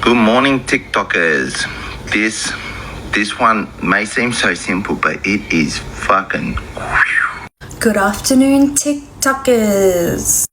Good morning, TikTokers. This one may seem so simple, but it is fucking. Good afternoon, TikTokers.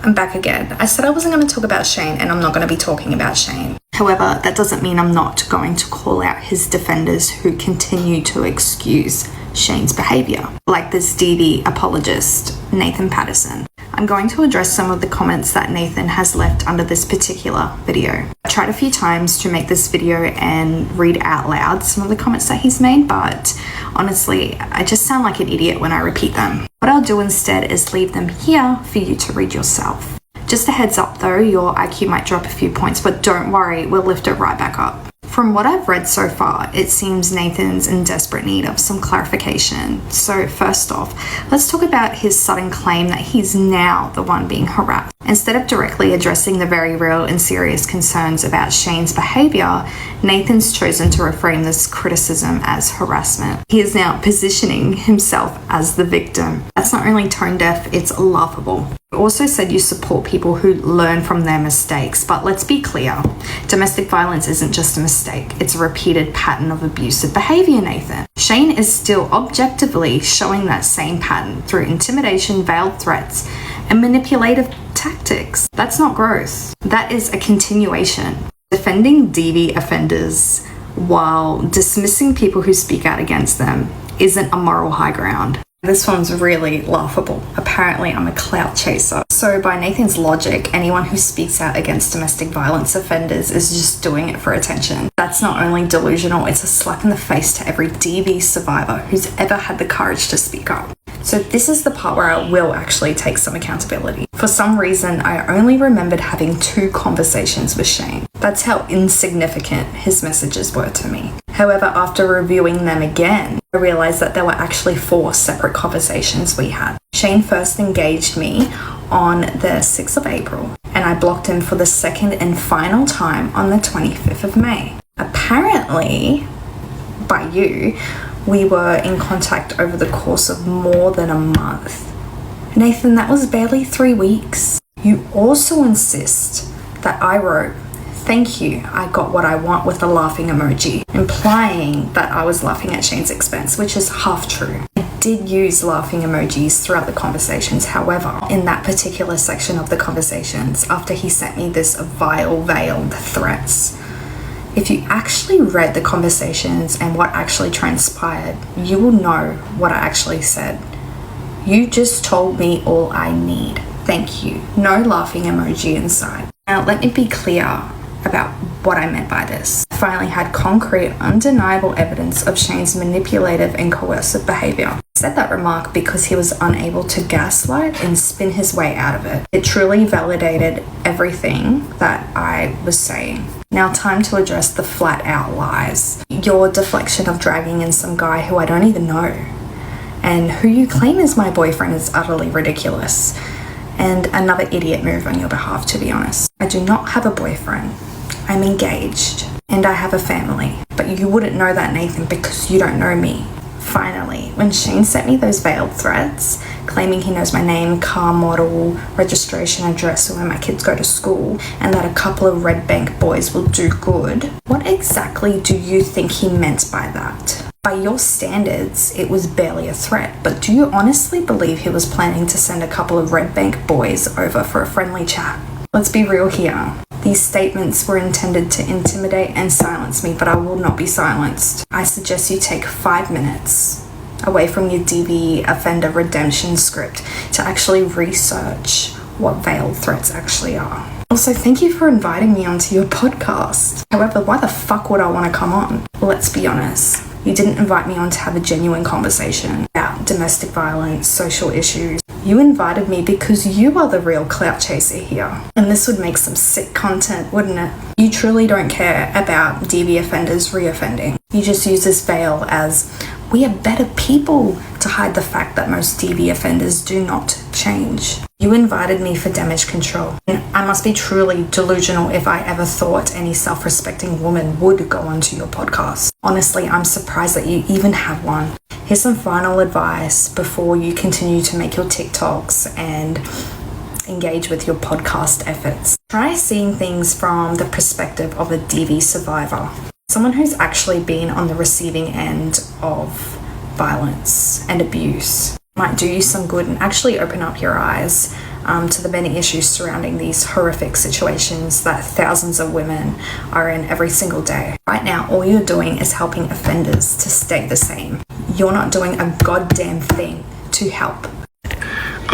I'm back again. I said I wasn't going to talk about Shane, and I'm not going to be talking about Shane. However, that doesn't mean I'm not going to call out his defenders who continue to excuse Shane's behaviour, like this DV apologist, Nathan Paddison. I'm going to address some of the comments that Nathan has left under this particular video. I tried a few times to make this video and read out loud some of the comments that he's made, but honestly, I just sound like an idiot when I repeat them. What I'll do instead is leave them here for you to read yourself. Just a heads up though, your IQ might drop a few points, but don't worry, we'll lift it right back up. From what I've read so far, it seems Nathan's in desperate need of some clarification. So first off, let's talk about his sudden claim that he's now the one being harassed. Instead of directly addressing the very real and serious concerns about Shane's behaviour, Nathan's chosen to reframe this criticism as harassment. He is now positioning himself as the victim. That's not only tone deaf, it's laughable. You also said you support people who learn from their mistakes, but let's be clear. Domestic violence isn't just a mistake, it's a repeated pattern of abusive behaviour, Nathan. Shane is still objectively showing that same pattern through intimidation, veiled threats, and manipulative tactics. That's not growth. That is a continuation. Defending DV offenders while dismissing people who speak out against them isn't a moral high ground. This one's really laughable. Apparently, I'm a clout chaser. So by Nathan's logic, anyone who speaks out against domestic violence offenders is just doing it for attention. That's not only delusional, it's a slap in the face to every DV survivor who's ever had the courage to speak up. So this is the part where I will actually take some accountability. For some reason, I only remembered having 2 conversations with Shane. That's how insignificant his messages were to me. However, after reviewing them again, I realized that there were actually 4 separate conversations we had. Shane first engaged me on the 6th of April, and I blocked him for the second and final time on the 25th of May. Apparently, by you, we were in contact over the course of more than a month. Nathan, that was barely 3 weeks. You also insist that I wrote, "Thank you, I got what I want," with a laughing emoji, implying that I was laughing at Shane's expense, which is half true. I did use laughing emojis throughout the conversations. However, in that particular section of the conversations, after he sent me this vile veiled threats, if you actually read the conversations and what actually transpired, you will know what I actually said. You just told me all I need. Thank you. No laughing emoji inside. Now, let me be clear about what I meant by this. I finally had concrete, undeniable evidence of Shane's manipulative and coercive behaviour. I said that remark because he was unable to gaslight and spin his way out of it. It truly validated everything that I was saying. Now, time to address the flat out lies. Your deflection of dragging in some guy who I don't even know and who you claim is my boyfriend is utterly ridiculous and another idiot move on your behalf, to be honest. I do not have a boyfriend. I'm engaged and I have a family, but you wouldn't know that, Nathan, because you don't know me. Finally, when Shane sent me those veiled threats, claiming he knows my name, car model, registration address, where my kids go to school, and that a couple of Red Bank boys will do good, what exactly do you think he meant by that? By your standards, it was barely a threat, but do you honestly believe he was planning to send a couple of Red Bank boys over for a friendly chat? Let's be real here. These statements were intended to intimidate and silence me, but I will not be silenced. I suggest you take 5 minutes away from your DV offender redemption script to actually research what veiled threats actually are. Also, thank you for inviting me onto your podcast. However, why the fuck would I want to come on? Let's be honest. You didn't invite me on to have a genuine conversation about domestic violence, social issues. You invited me because you are the real clout chaser here. And this would make some sick content, wouldn't it? You truly don't care about DV offenders reoffending. You just use this veil as, we are better people, to hide the fact that most DV offenders do not change. You invited me for damage control. And I must be truly delusional if I ever thought any self-respecting woman would go onto your podcast. Honestly, I'm surprised that you even have one. Here's some final advice before you continue to make your TikToks and engage with your podcast efforts. Try seeing things from the perspective of a DV survivor, someone who's actually been on the receiving end of violence and abuse. Might do you some good and actually open up your eyes to the many issues surrounding these horrific situations that thousands of women are in every single day. Right now, all you're doing is helping offenders to stay the same. You're not doing a goddamn thing to help